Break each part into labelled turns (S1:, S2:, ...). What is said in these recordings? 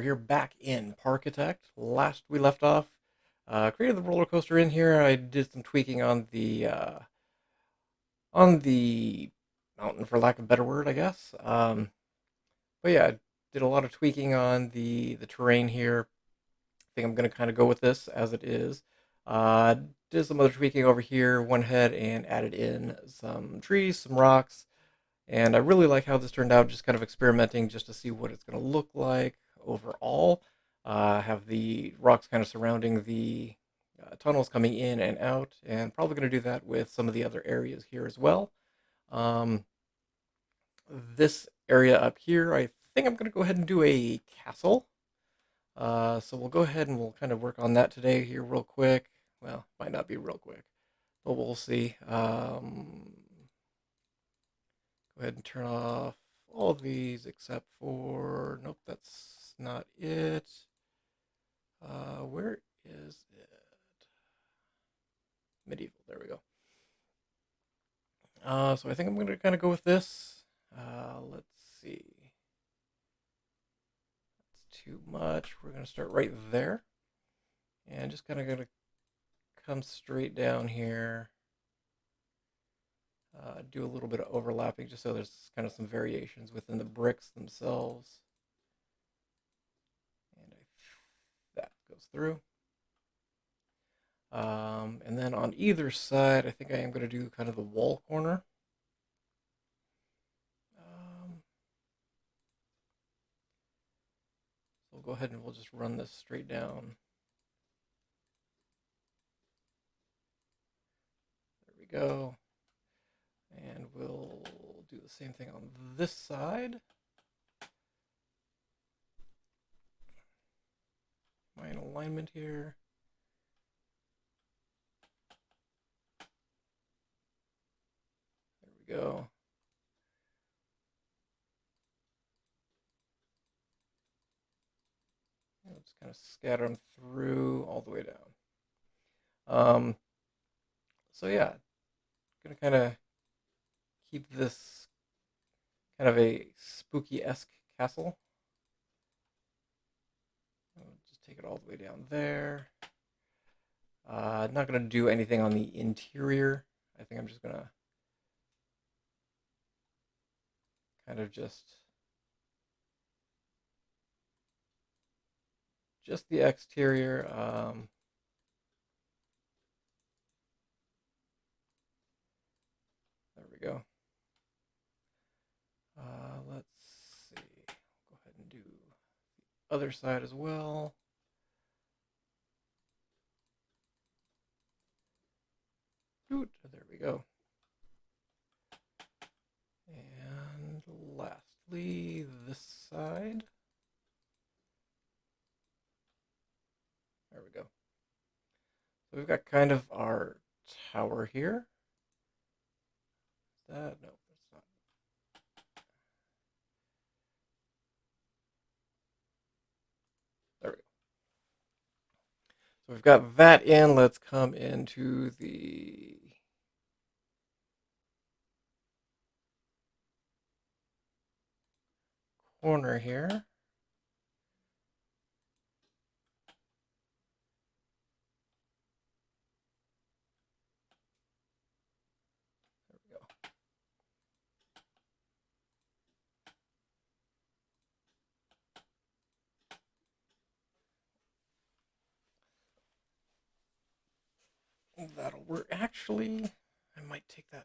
S1: are here back in Parkitect. Last we left off, created the roller coaster in here. I did some tweaking on the mountain, for lack of a better word, I guess. But yeah, I did a lot of tweaking on the terrain here. I think I'm gonna kind of go with this as it is. Uh, did some other tweaking over here. Went ahead and added in some trees, some rocks, and I really like how this turned out, just kind of experimenting just to see what it's going to look like overall. Have the rocks kind of surrounding the tunnels coming in and out, and probably going to do that with some of the other areas here as well. Um, this area up here, I think I'm going to go ahead and do a castle. So we'll go ahead and we'll kind of work on that today here real quick. Well, might not be real quick, but we'll see. Go ahead and turn off all of these except for, nope, that's not it. Where is it? Medieval, there we go. So I think I'm going to kind of go with this. Let's see. That's too much. We're going to start right there. And just kind of going to come straight down here. Do a little bit of overlapping just so there's kind of some variations within the bricks themselves. And that goes through. And then on either side, I think I am going to do kind of the wall corner. So we'll go ahead and we'll just run this straight down. There we go. And we'll do the same thing on this side. Am I in alignment here? There we go. I'll just kind of scatter them through all the way down. So yeah, gonna kind of keep this kind of a spooky-esque castle. I'll just take it all the way down there. Not gonna do anything on the interior. I think I'm just gonna kind of just the exterior. There we go. Let's see. Go ahead and do the other side as well. There we go. And lastly, this side. There we go. So we've got kind of our tower here. Is that? No, that's not. There we go. So we've got that in. Let's come into the corner here. There we go. That'll work. Actually, I might take that.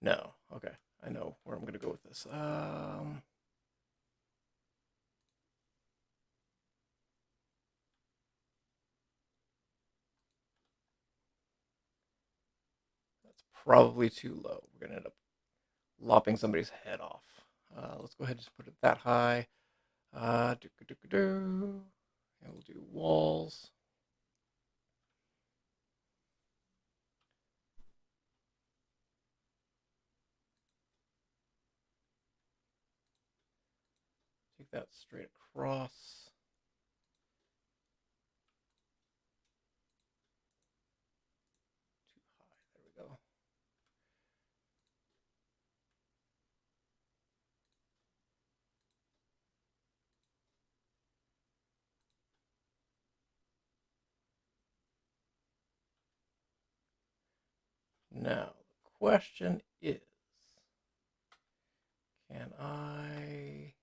S1: No. Okay. I know where I'm going to go with this. That's probably too low. We're going to end up lopping somebody's head off. Let's go ahead and just put it that high. And we'll do walls. Take that straight across. Too high. There we go. Now, the question is, can I...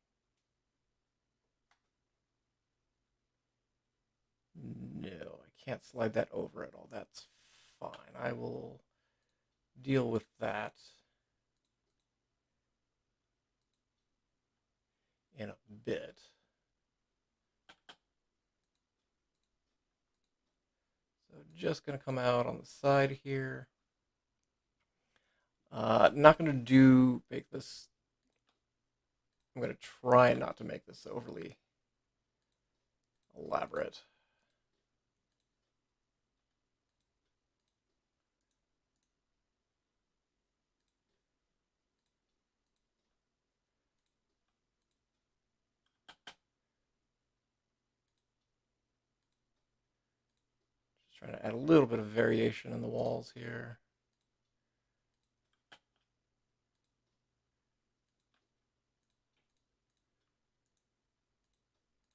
S1: No, I can't slide that over at all. That's fine. I will deal with that in a bit. So just going to come out on the side here. Not going to make this, I'm going to try not to make this overly elaborate. Just trying to add a little bit of variation in the walls here.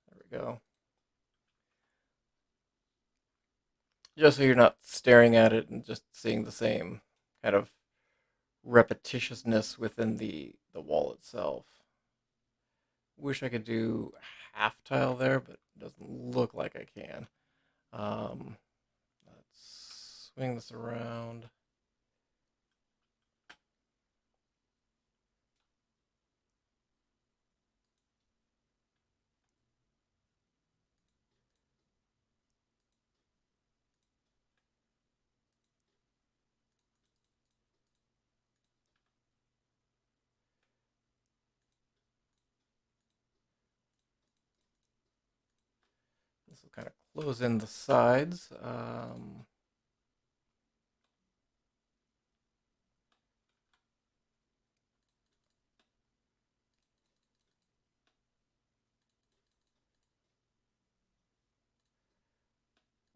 S1: There we go. Just so you're not staring at it and just seeing the same kind of repetitiousness within the wall itself. Wish I could do half tile there, but it doesn't look like I can. Let's swing this around. This will kind of close in the sides.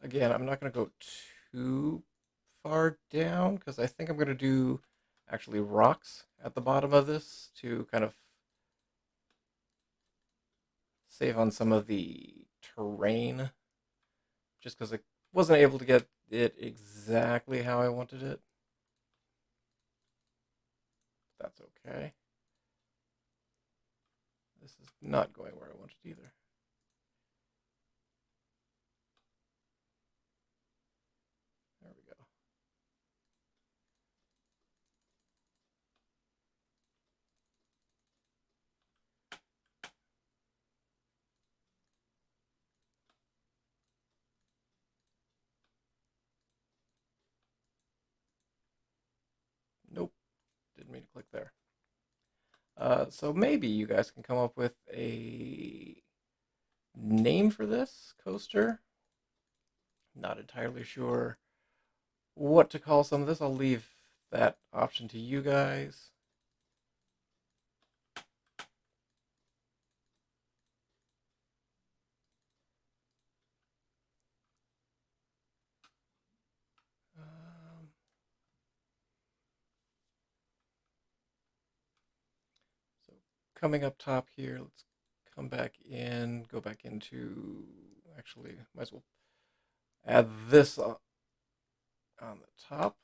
S1: Again, I'm not going to go too far down because I think I'm going to do actually rocks at the bottom of this to kind of save on some of the terrain, just because I wasn't able to get it exactly how I wanted it. That's okay. This is not going where I wanted either. There we go. Nope, didn't mean to click there. So maybe you guys can come up with a name for this coaster. Not entirely sure what to call some of this. I'll leave that option to you guys. So coming up top here, let's come back in, go back into, actually, might as well add this on the top,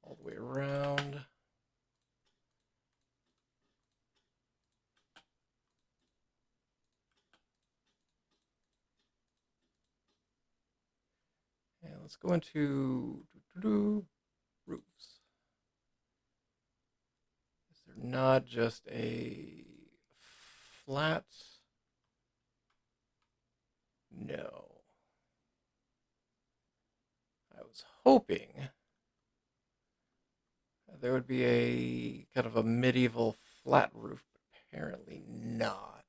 S1: all the way around. And let's go into roofs. Is there not just a flat? No. I was hoping there would be a kind of a medieval flat roof, but apparently not.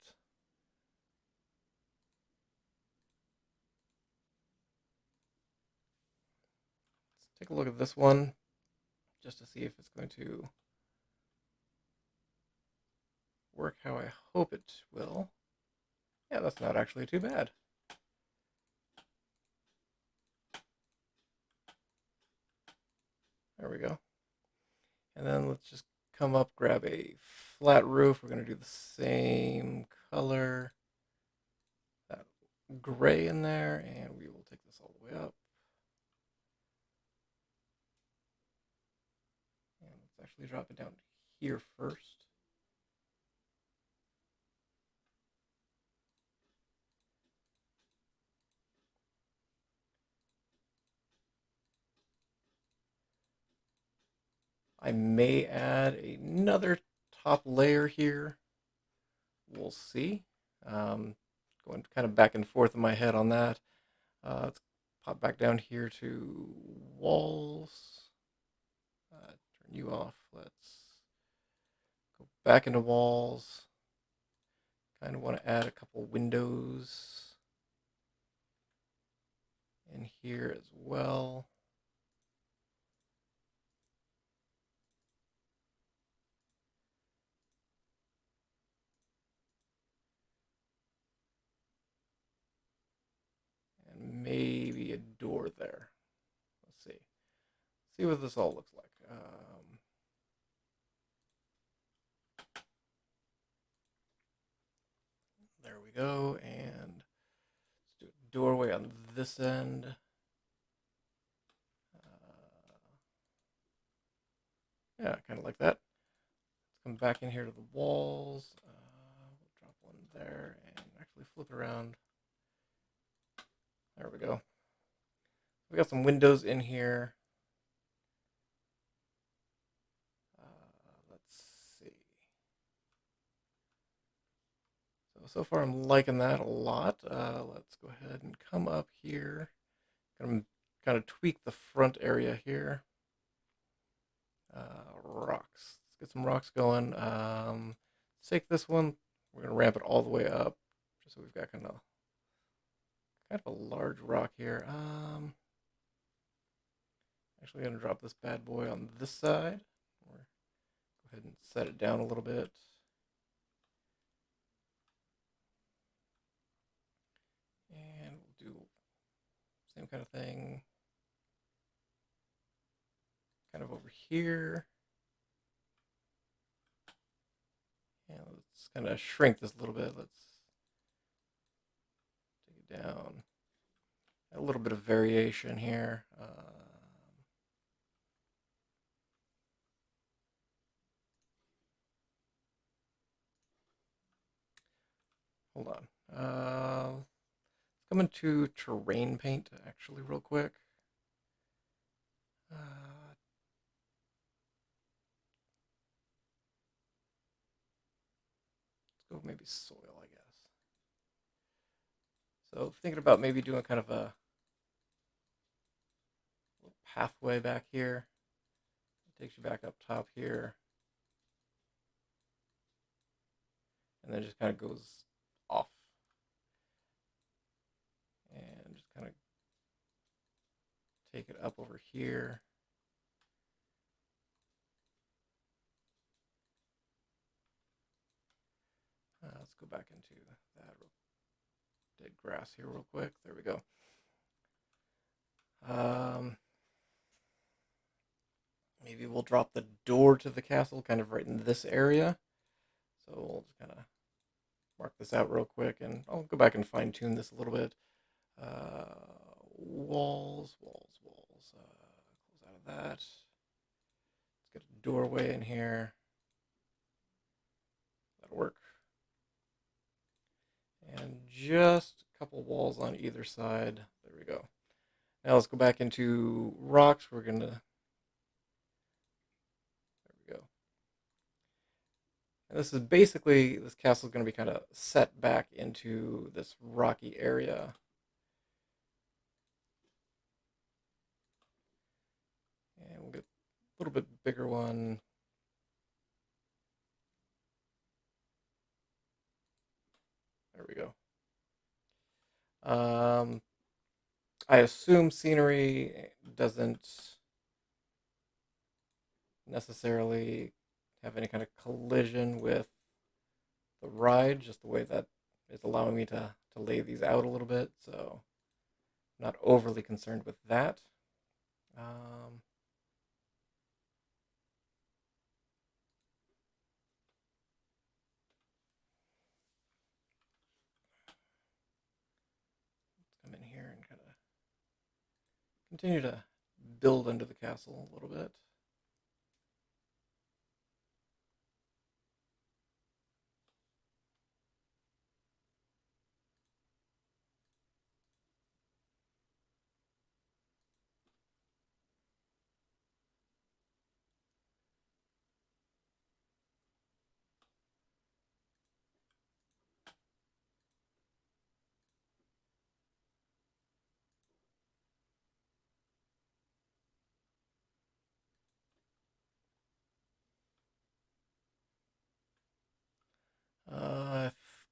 S1: Let's take a look at this one just to see if it's going to work how I hope it will. Yeah, that's not actually too bad. There we go. And then let's just come up, grab a flat roof. We're going to do the same color, that gray in there, and we will take this all the way up. actually drop it down here first. I may add another top layer here. We'll see. Going kind of back and forth in my head on that. Let's pop back down here to walls. Turn you off. Let's go back into walls. Kind of want to add a couple windows in here as well. And maybe a door there. Let's see. See what this all looks like. There we go. And let's do a doorway on this end. Yeah, kind of like that. Let's come back in here to the walls. We'll drop one there and actually flip around. There we go. We got some windows in here. Let's see. So far I'm liking that a lot. Let's go ahead and come up here. Kind of tweak the front area here. Rocks. Let's get some rocks going. Let's take this one. We're gonna ramp it all the way up, just so we've got kind of a large rock here. Actually gonna drop this bad boy on this side. Or go ahead and set it down a little bit. And we'll do same kind of thing. Kind of over here. And let's kind of shrink this a little bit. Let's take it down. A little bit of variation here. Hold on. Let's come into terrain paint actually real quick. Let's go maybe soil, I guess. So thinking about maybe doing kind of a little pathway back here. It takes you back up top here. And then just kind of goes off. And just kind of take it up over here. Let's go back into that dead grass here real quick. There we go. Maybe we'll drop the door to the castle kind of right in this area. So we'll just kind of mark this out real quick, and I'll go back and fine tune this a little bit. Walls. Close out of that. Let's get a doorway in here. That'll work. And just a couple walls on either side. There we go. Now let's go back into rocks. We're going to... There we go. And this is basically... This castle is going to be kind of set back into this rocky area. And we'll get a little bit bigger one. There we go. I assume scenery doesn't necessarily have any kind of collision with the ride, just the way that is allowing me to lay these out a little bit, so I'm not overly concerned with that. Let's come in here and kind of continue to build under the castle a little bit.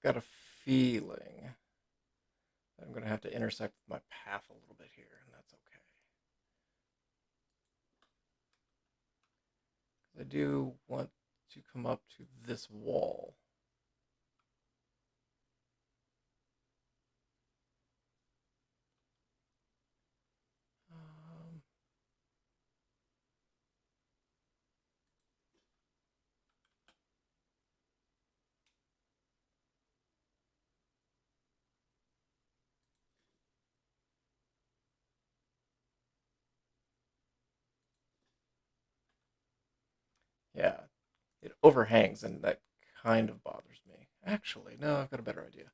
S1: got a feeling that I'm going to have to intersect with my path a little bit here, and that's okay. I do want to come up to this wall. Um, yeah, it overhangs, and that kind of bothers me. Actually, no, I've got a better idea.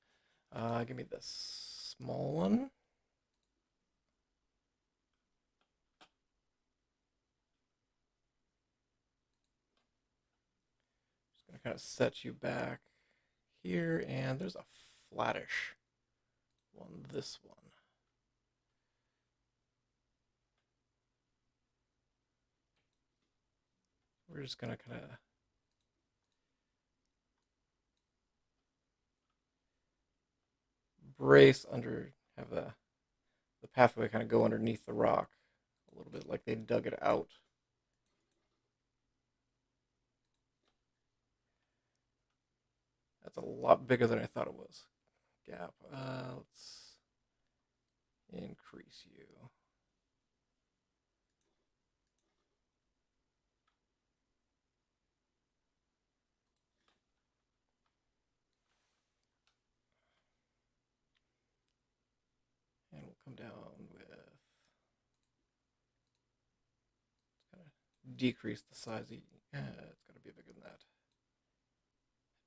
S1: Give me this small one. Just gonna kind of set you back here, and there's a flattish one. This one. We're just gonna kind of brace under, have the pathway kind of go underneath the rock a little bit, like they dug it out. That's a lot bigger than I thought it was. Gap. Let's increase you. And we'll come down with, kind of decrease the size. It's got to be bigger than that.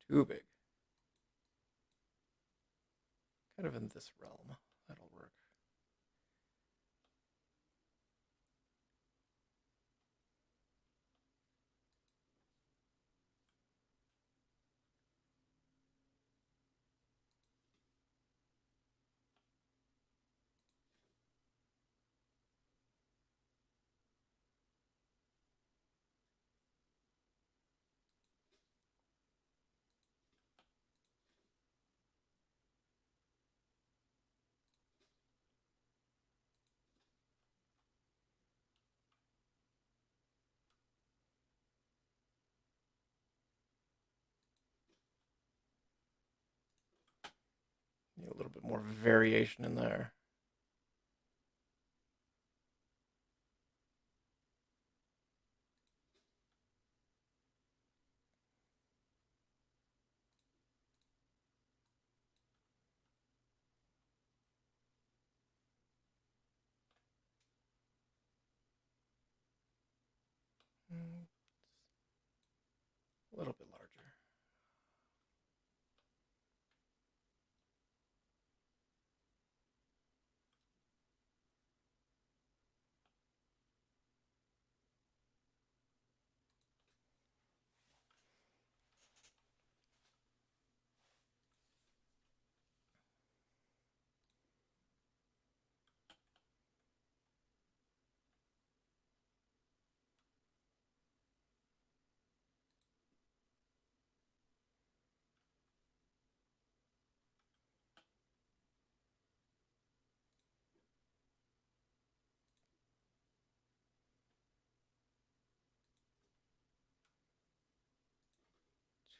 S1: Too big. Kind of in this realm. That'll work. Need a little bit more variation in there. A little bit larger.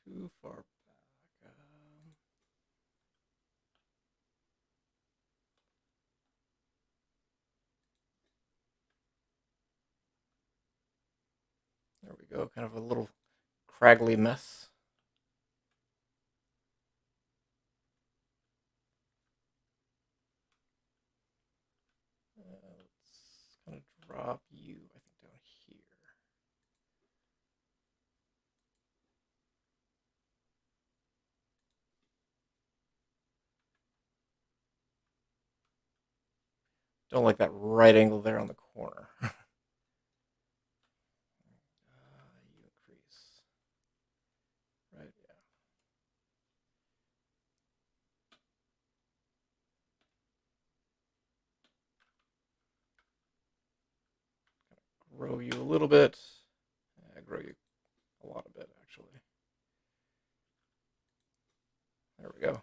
S1: Too far back. There we go. Kind of a little craggly mess. Let's kind of drop you, I think, down here. Don't like that right angle there on the corner. You increase. Right, yeah. Grow you a little bit. Grow you a lot of bit, actually. There we go.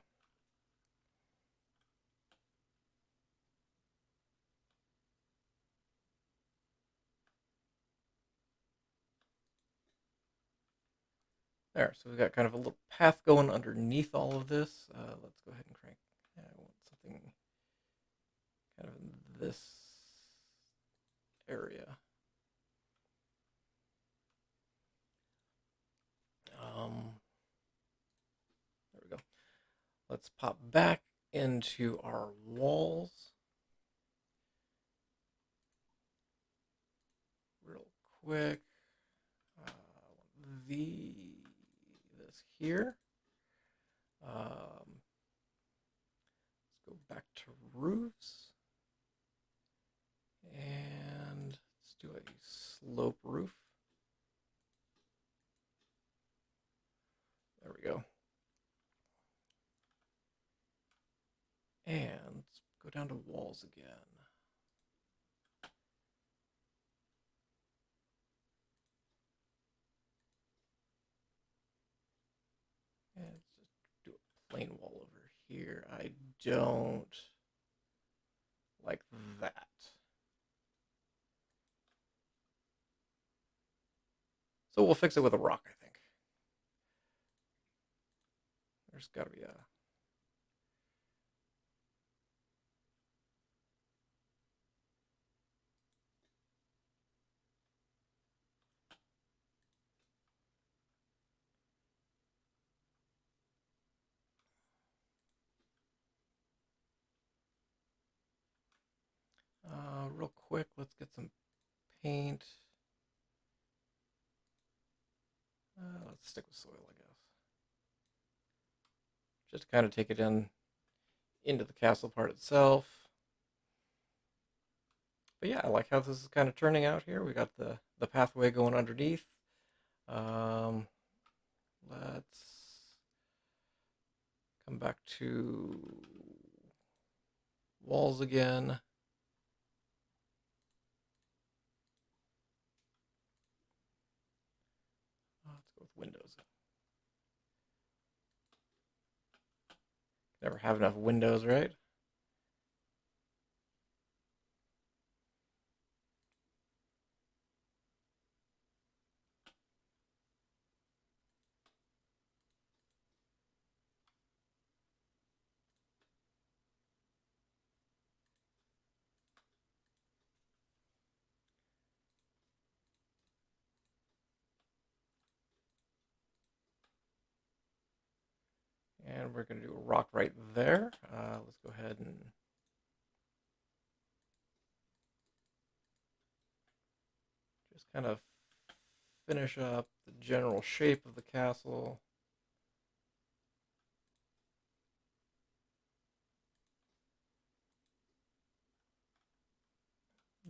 S1: There, so we've got kind of a little path going underneath all of this. Let's go ahead and crank. I want something kind of in this area. There we go. Let's pop back into our walls real quick. This here. Let's go back to roofs. And let's do a slope roof. There we go. And let's go down to walls again. And let's just do a plain wall over here. I don't like that. So we'll fix it with a rock, I think. There's got to be a... real quick, let's get some paint. Let's stick with soil, I guess. Just to kind of take it into the castle part itself. But yeah, I like how this is kind of turning out here. We got the pathway going underneath. Let's come back to walls again. Let's go with windows. Never have enough windows, right? And we're going to do a rock right there. Let's go ahead and just kind of finish up the general shape of the castle.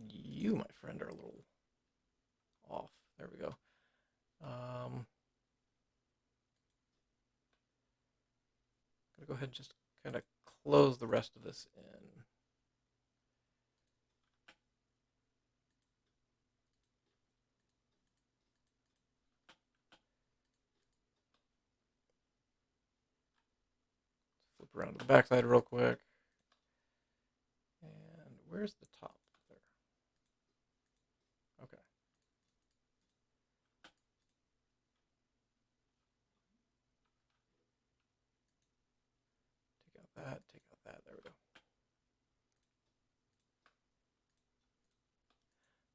S1: You, my friend, are a little off. There we go. Gonna go ahead and just kind of close the rest of this in. Flip around to the backside real quick. And where's the top there? Okay. Take out that, take out that. There we go.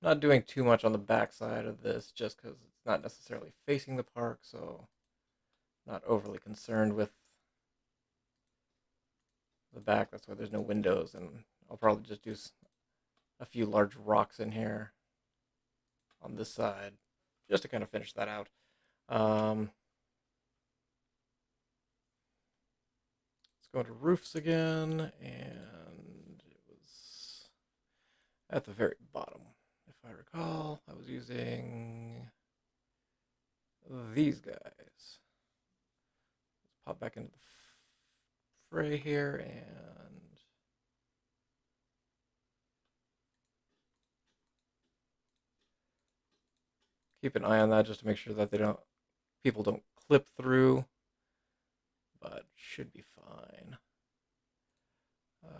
S1: Not doing too much on the backside of this just because it's not necessarily facing the park, so not overly concerned with the back. That's why there's no windows, and I'll probably just do a few large rocks in here on this side just to kind of finish that out. Let's go into roofs again, and it was at the very bottom. If I recall, I was using these guys. Let's pop back into the fray here and keep an eye on that just to make sure that people don't clip through. but should be fine. Close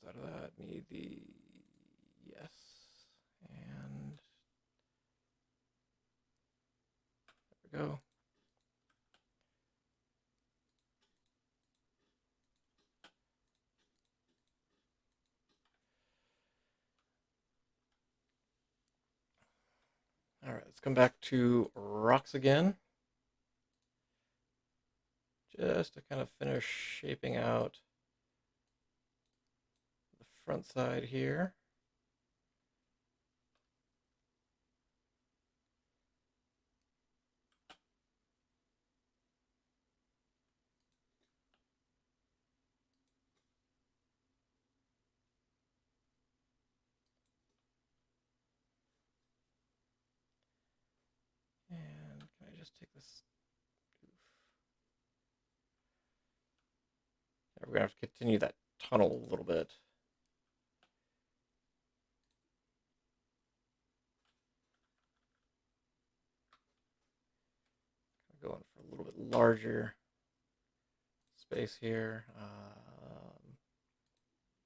S1: out of that. Need the yes, and there we go. All right, let's come back to rocks again. Just to kind of finish shaping out the front side here. And can I just take this? We're going to have to continue that tunnel a little bit. Going for a little bit larger space here.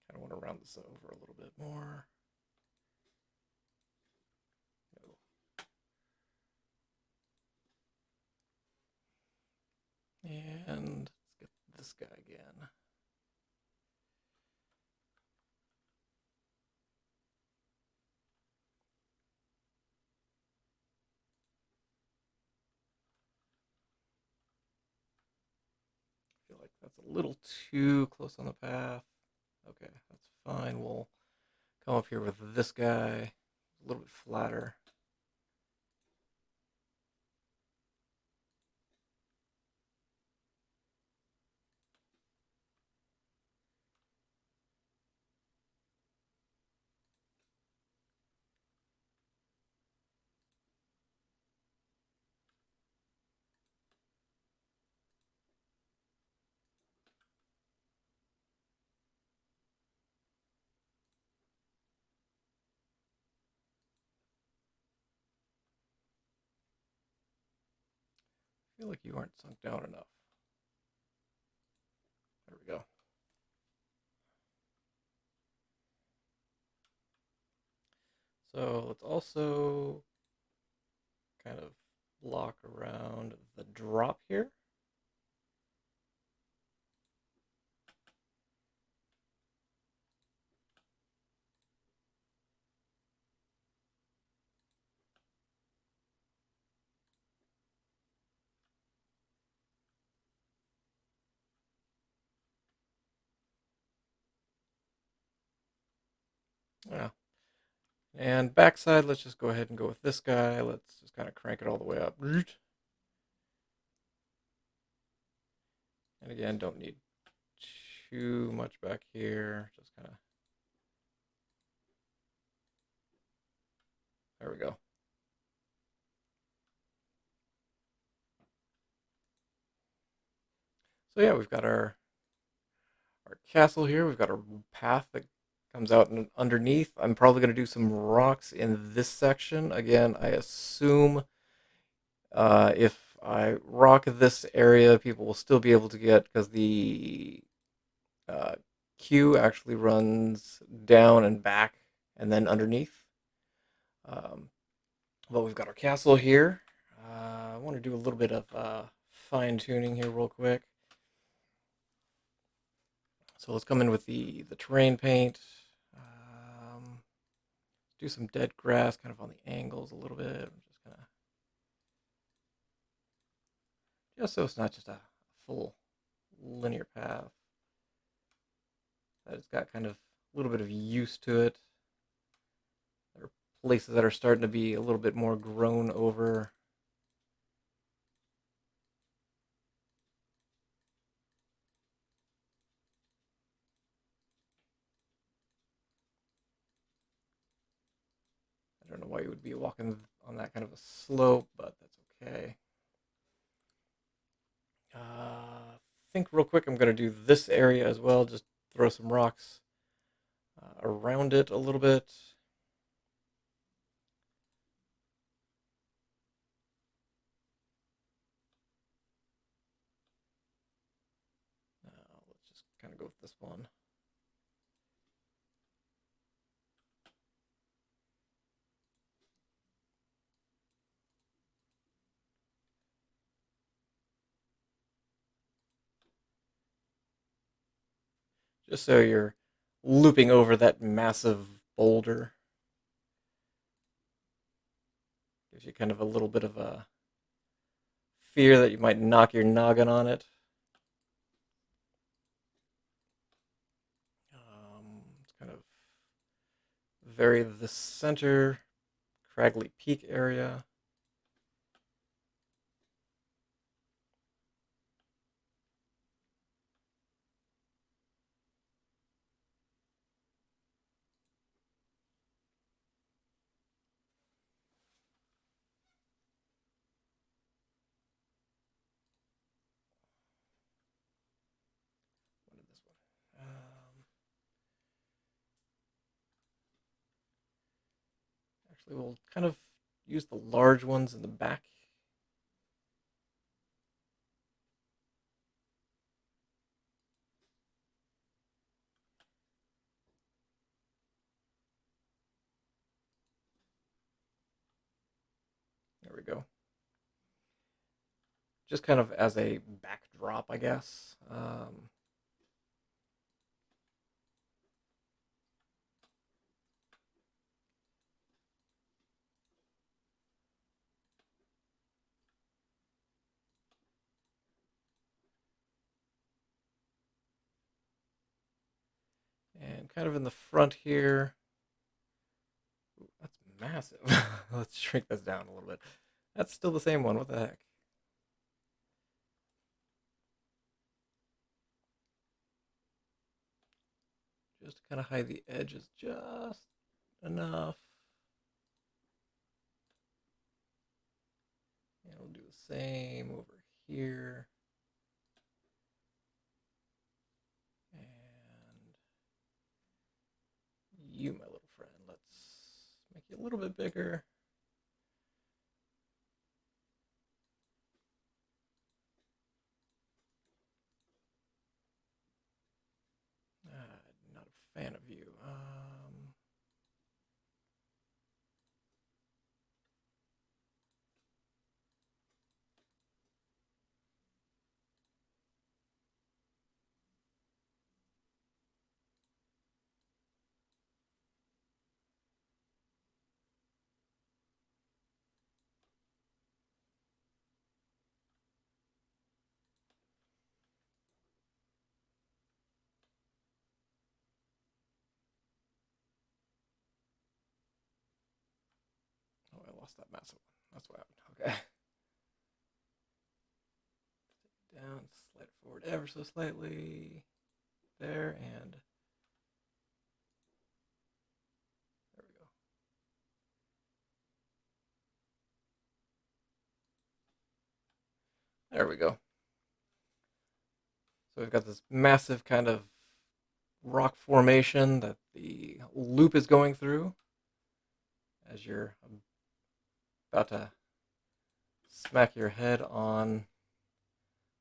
S1: Kind of want to round this over a little bit more. No. And let's get this guy again. I feel like that's a little too close on the path. Okay, that's fine. We'll come up here with this guy, a little bit flatter. I feel like you aren't sunk down enough. There we go. So let's also kind of block around the drop here. Yeah. And backside, let's just go ahead and go with this guy. Let's just kind of crank it all the way up. And again, don't need too much back here. Just kind of, there we go. So yeah, we've got our castle here. We've got our path that comes out underneath. I'm probably going to do some rocks in this section. Again, I assume if I rock this area, people will still be able to get, because the queue actually runs down and back and then underneath. Well, we've got our castle here. I want to do a little bit of fine tuning here real quick. So let's come in with the terrain paint. Do some dead grass kind of on the angles a little bit. I'm just gonna, just so it's not just a full linear path. That it's got kind of a little bit of use to it. There are places that are starting to be a little bit more grown over. I don't know why you would be walking on that kind of a slope, but that's okay. Think real quick, I'm going to do this area as well, just throw some rocks around it a little bit. this one. Just so you're looping over that massive boulder. Gives you kind of a little bit of a fear that you might knock your noggin on it. It's kind of very the center, Cragley Peak area. What is this one? Actually, we'll kind of use the large ones in the back. There we go. Just kind of as a backdrop, I guess. And kind of in the front here. Ooh, that's massive. Let's shrink this down a little bit. That's still the same one. What the heck? Just to kind of hide the edges just enough. And we'll do the same over here. And you, my little friend, let's make you a little bit bigger. Not a fan of you. Oh, I lost that massive one. That's what happened. Okay. Down, slide it forward ever so slightly. There, and there we go. There we go. So we've got this massive kind of rock formation that the loop is going through as you're about to smack your head on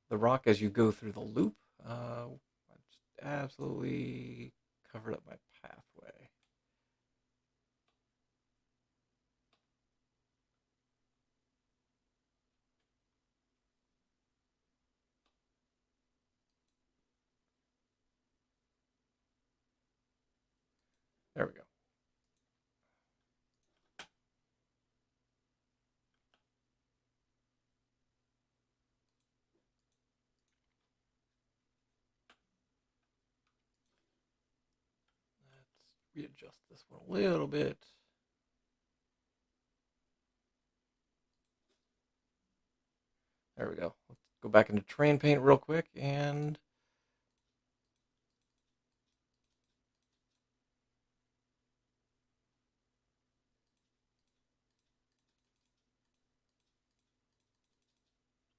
S1: the rock as you go through the loop. I just absolutely covered up my pathway. There we go. Let's readjust this one a little bit. There we go. Let's go back into terrain paint real quick and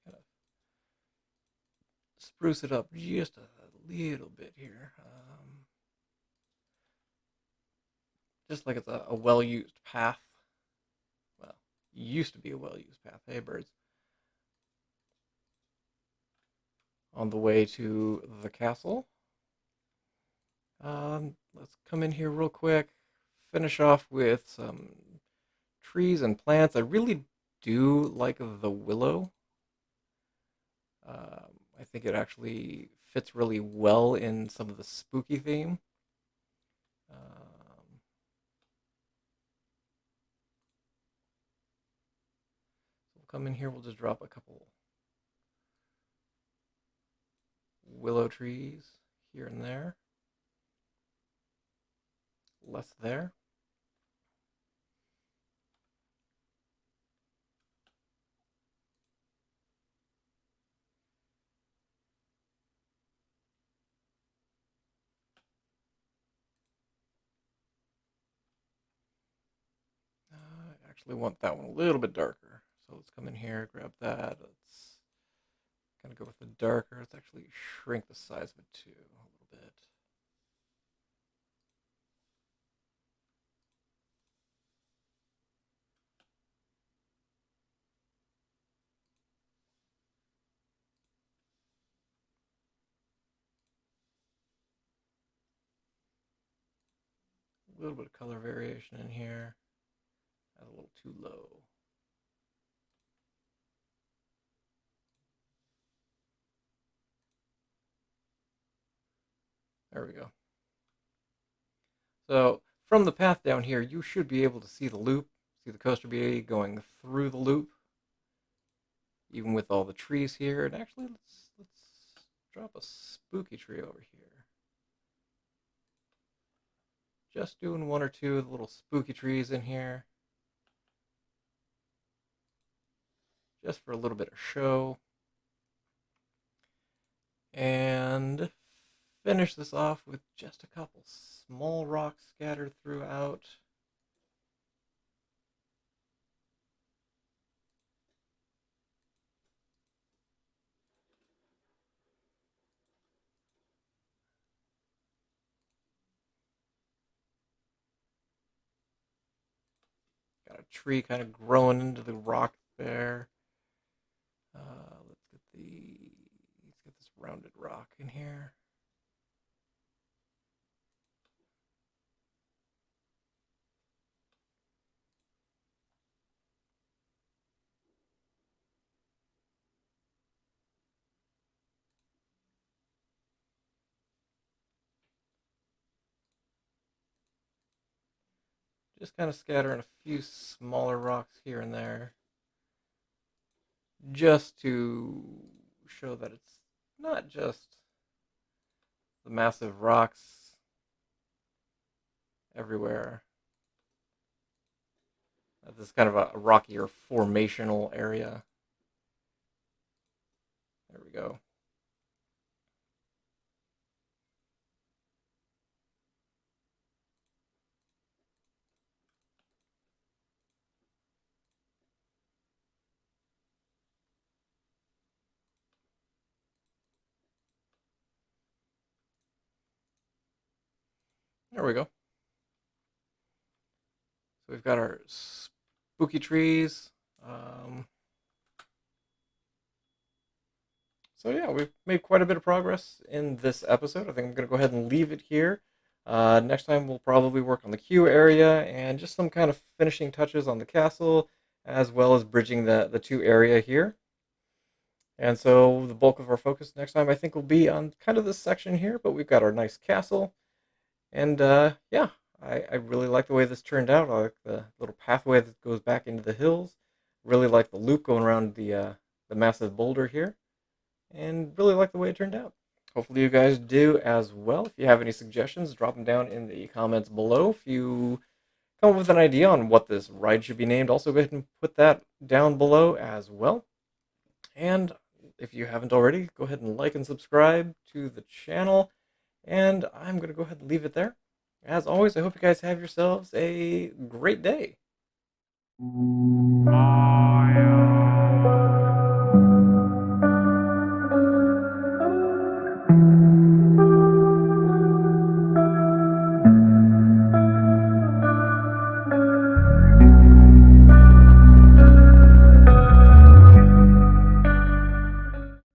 S1: kind of spruce it up just a little bit here. Just like it's a well-used path. Well, used to be a well-used path. Hey, birds. On the way to the castle. Let's come in here real quick, finish off with some trees and plants. I really do like the willow. I think it actually fits really well in some of the spooky theme. So we'll come in here, we'll just drop a couple willow trees here and there. Less there. I actually want that one a little bit darker. So let's come in here, grab that. Let's kind of go with the darker. Let's actually shrink the size of it too a little bit. A little bit of color variation in here. That's a little too low. There we go. So from the path down here, you should be able to see the loop, see the coaster be going through the loop, even with all the trees here. And actually, let's drop a spooky tree over here. Just doing one or two of the little spooky trees in here, just for a little bit of show. And finish this off with just a couple small rocks scattered throughout. Got a tree kind of growing into the rock there. Let's get this rounded rock in here. Just kind of scattering a few smaller rocks here and there, just to show that it's not just the massive rocks everywhere. This is kind of a rockier formational area. There we go. There we go. So we've got our spooky trees. So yeah, we've made quite a bit of progress in this episode. I think I'm going to go ahead and leave it here. Next time we'll probably work on the queue area and just some kind of finishing touches on the castle, as well as bridging the two area here. And so the bulk of our focus next time I think will be on kind of this section here, but we've got our nice castle. And yeah, I really like the way this turned out. I like the little pathway that goes back into the hills. Really like the loop going around the massive boulder here. And really like the way it turned out. Hopefully you guys do as well. If you have any suggestions, drop them down in the comments below. If you come up with an idea on what this ride should be named, also go ahead and put that down below as well. And if you haven't already, go ahead and like and subscribe to the channel. And I'm going to go ahead and leave it there. As always, I hope you guys have yourselves a great day.